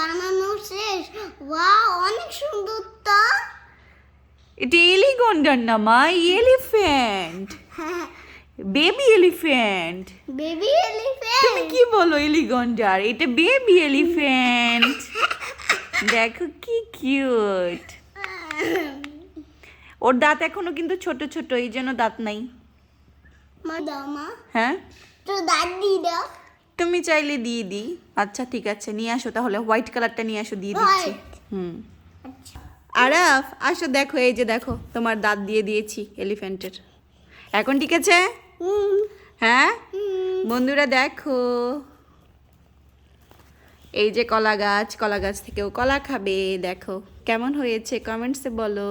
বানানো শেষ। ওয়াও, অনেক সুন্দর তো। এটা এলিগন্ডার না মা, এলিফ্যান্ট, বেবি এলিফ্যান্ট। বেবি তুমি এলিফ্যান্ট। কি বলো এলিগন্ডার? এটা বেবি এলিফ্যান্ট। দেখো কি কিউট। ওর দাঁত এখনো কিন্তু ছোট ছোট, এই জন্য দাঁত নাই। মা দাও মা, হ্যাঁ, তো দাঁত দিয়ে দাও। তুমি চাইলে দিয়ে দিই। আচ্ছা ঠিক আছে, নিয়ে আসো তাহলে, হোয়াইট কালারটা নিয়ে আসো, দিয়ে দিচ্ছি। হুম। আচ্ছা, আরাফ আসো, দেখো এই যে দেখো তোমার দাঁত দিয়ে দিয়েছি এলিফ্যান্টের। এখন ঠিক আছে? হ্যাঁ বন্ধুরা দেখো, এই যে কলা গাছ, কলা গাছ থেকেও কলা খাবে। দেখো কেমন হয়েছে, কমেন্টসে বলো।